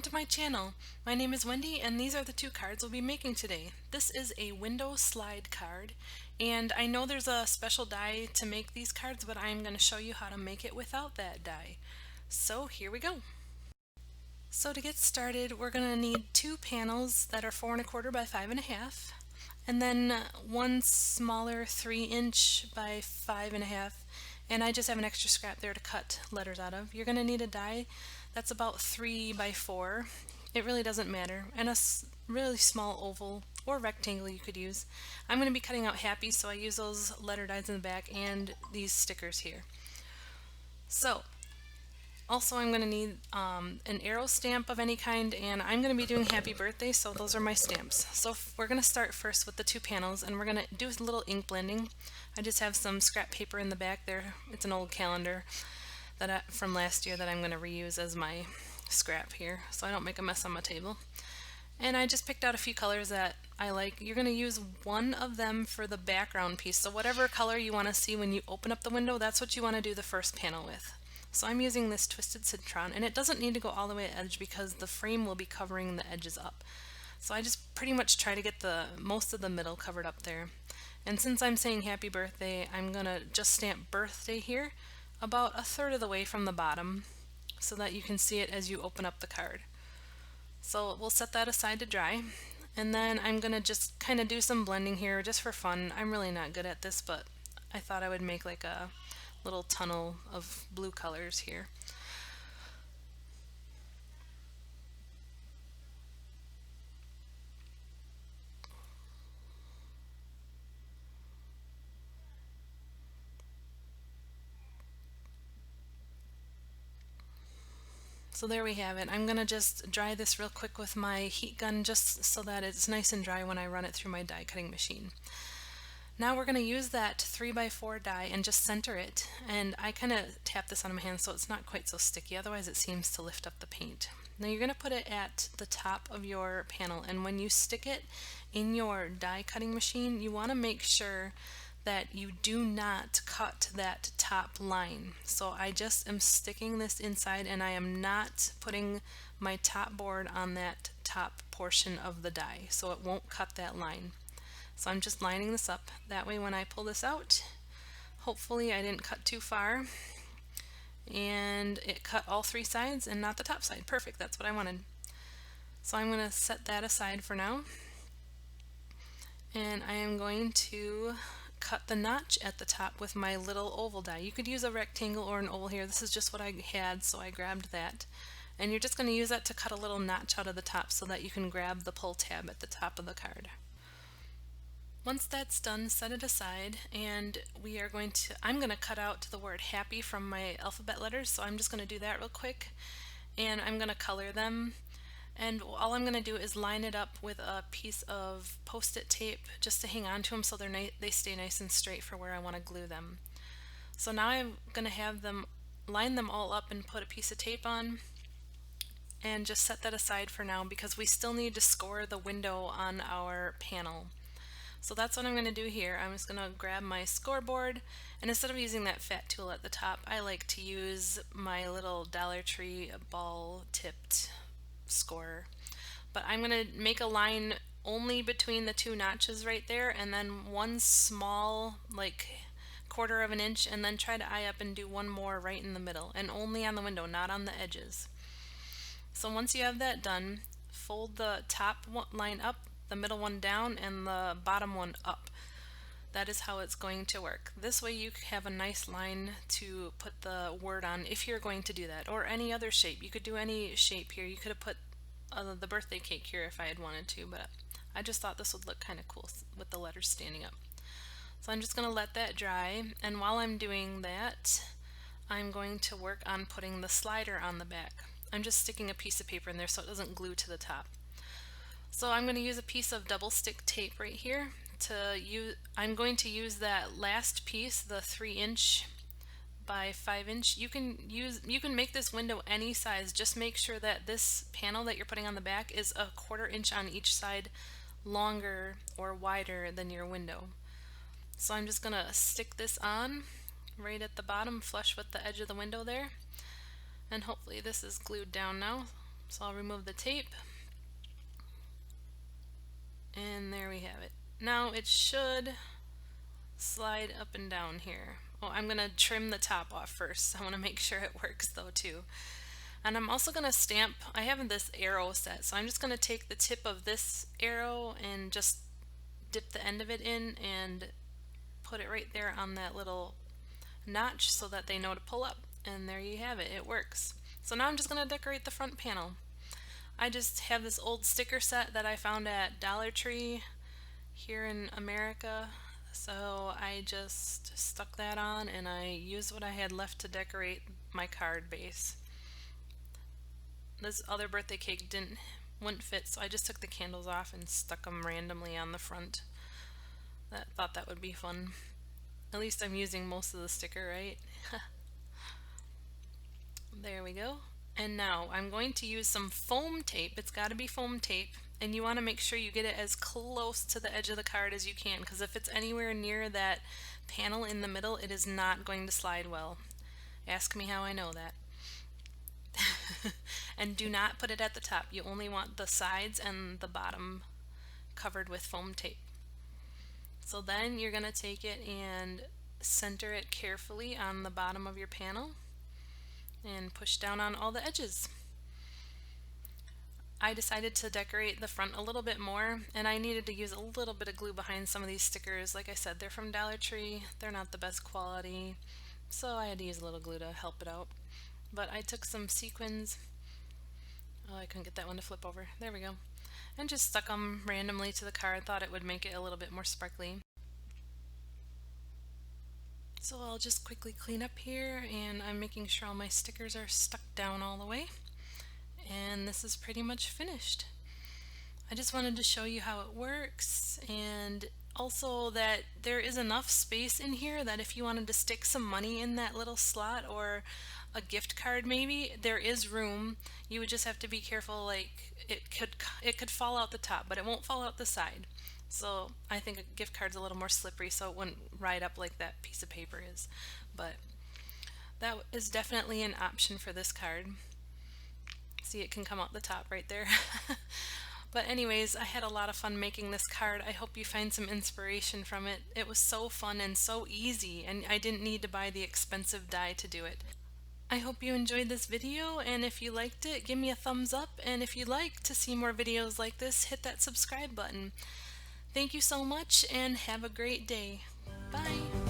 to my channel. My name is Wendy and these are the two cards we'll be making today. This is a window slide card and I know there's a special die to make these cards, but I'm going to show you how to make it without that die. So here we go. So to get started, we're going to need two panels that are 4 1/4 by 5 1/2, and then one smaller 3" by 5 1/2, and I just have an extra scrap there to cut letters out of. You're going to need a die that's about 3 by 4. It really doesn't matter, and a really small oval or rectangle you could use. I'm going to be cutting out happy, so I use those letter dies in the back and these stickers here. So also, I'm going to need an arrow stamp of any kind, and I'm going to be doing happy birthday, so those are my stamps. So we're going to start first with the two panels, and we're going to do a little ink blending. I just have some scrap paper in the back there. It's an old calendar from last year that I'm going to reuse as my scrap here, so I don't make a mess on my table. And I just picked out a few colors that I like. You're going to use one of them for the background piece, so whatever color you want to see when you open up the window, that's what you want to do the first panel with. So I'm using this Twisted Citron, and it doesn't need to go all the way to edge because the frame will be covering the edges up. So I just pretty much try to get the most of the middle covered up there. And since I'm saying happy birthday, I'm gonna just stamp birthday here about 1/3 of the way from the bottom so that you can see it as you open up the card. So we'll set that aside to dry, and then I'm gonna just kind of do some blending here just for fun. I'm really not good at this, but I thought I would make like a little tunnel of blue colors here. So there we have it. I'm going to just dry this real quick with my heat gun just so that it's nice and dry when I run it through my die cutting machine. Now we're going to use that 3 by 4 die and just center it, and I kind of tap this on my hand so it's not quite so sticky, otherwise it seems to lift up the paint. Now you're going to put it at the top of your panel, and when you stick it in your die cutting machine, you want to make sure that you do not cut that top line. So I just am sticking this inside, and I am not putting my top board on that top portion of the die, so it won't cut that line. So I'm just lining this up. That way when I pull this out, hopefully I didn't cut too far and it cut all 3 sides and not the top side. Perfect, that's what I wanted. So I'm going to set that aside for now, and I am going to cut the notch at the top with my little oval die. You could use a rectangle or an oval here. This is just what I had, so I grabbed that. And you're just going to use that to cut a little notch out of the top so that you can grab the pull tab at the top of the card. Once that's done, set it aside, and I'm going to cut out the word happy from my alphabet letters, so I'm just going to do that real quick, and I'm going to color them. And all I'm going to do is line it up with a piece of post-it tape just to hang on to them so they stay nice and straight for where I want to glue them. So now I'm going to have them line them all up and put a piece of tape on and just set that aside for now because we still need to score the window on our panel. So that's what I'm going to do here. I'm just going to grab my scoreboard, and instead of using that fat tool at the top, I like to use my little Dollar Tree ball tipped scorer. But I'm going to make a line only between the 2 notches right there, and then one small, like 1/4 of an inch, and then try to eye up and do one more right in the middle, and only on the window, not on the edges. So once you have that done, fold the top line up, the middle one down, and the bottom one up. That is how it's going to work. This way you have a nice line to put the word on if you're going to do that, or any other shape. You could do any shape here. You could have put the birthday cake here if I had wanted to, but I just thought this would look kind of cool with the letters standing up. So I'm just going to let that dry, and while I'm doing that, I'm going to work on putting the slider on the back. I'm just sticking a piece of paper in there so it doesn't glue to the top. So I'm going to use a piece of double stick tape right here I'm going to use that last piece, the 3" by 5". You can make this window any size. Just make sure that this panel that you're putting on the back is 1/4 inch on each side longer or wider than your window. So I'm just going to stick this on right at the bottom, flush with the edge of the window there, and hopefully this is glued down now. So I'll remove the tape, and there we have it. Now it should slide up and down here. Oh, I'm gonna trim the top off first. I want to make sure it works though too. And I'm also gonna stamp, I have this arrow set, so I'm just gonna take the tip of this arrow and just dip the end of it in and put it right there on that little notch so that they know to pull up. And there you have it, it works. So now I'm just gonna decorate the front panel. I just have this old sticker set that I found at Dollar Tree here in America. So I just stuck that on and I used what I had left to decorate my card base. This other birthday cake wouldn't fit, so I just took the candles off and stuck them randomly on the front. Thought that would be fun. At least I'm using most of the sticker, right? There we go. And now I'm going to use some foam tape. It's got to be foam tape, and you want to make sure you get it as close to the edge of the card as you can, because if it's anywhere near that panel in the middle, it is not going to slide well. Ask me how I know that. And do not put it at the top. You only want the sides and the bottom covered with foam tape. So then you're going to take it and center it carefully on the bottom of your panel and push down on all the edges. I decided to decorate the front a little bit more, and I needed to use a little bit of glue behind some of these stickers. Like I said, they're from Dollar Tree. They're not the best quality, so I had to use a little glue to help it out. But I took some sequins. Oh, I couldn't get that one to flip over. There we go. And just stuck them randomly to the card. Thought it would make it a little bit more sparkly. So I'll just quickly clean up here, and I'm making sure all my stickers are stuck down all the way. And this is pretty much finished. I just wanted to show you how it works, and also that there is enough space in here that if you wanted to stick some money in that little slot or a gift card maybe, there is room. You would just have to be careful, like it could fall out the top, but it won't fall out the side. So I think a gift card's a little more slippery, so it wouldn't ride up like that piece of paper is. But that is definitely an option for this card. See, it can come out the top right there. But anyways, I had a lot of fun making this card. I hope you find some inspiration from it. It was so fun and so easy, and I didn't need to buy the expensive die to do it. I hope you enjoyed this video, and if you liked it, give me a thumbs up, and if you'd like to see more videos like this, hit that subscribe button. Thank you so much, and have a great day. Bye!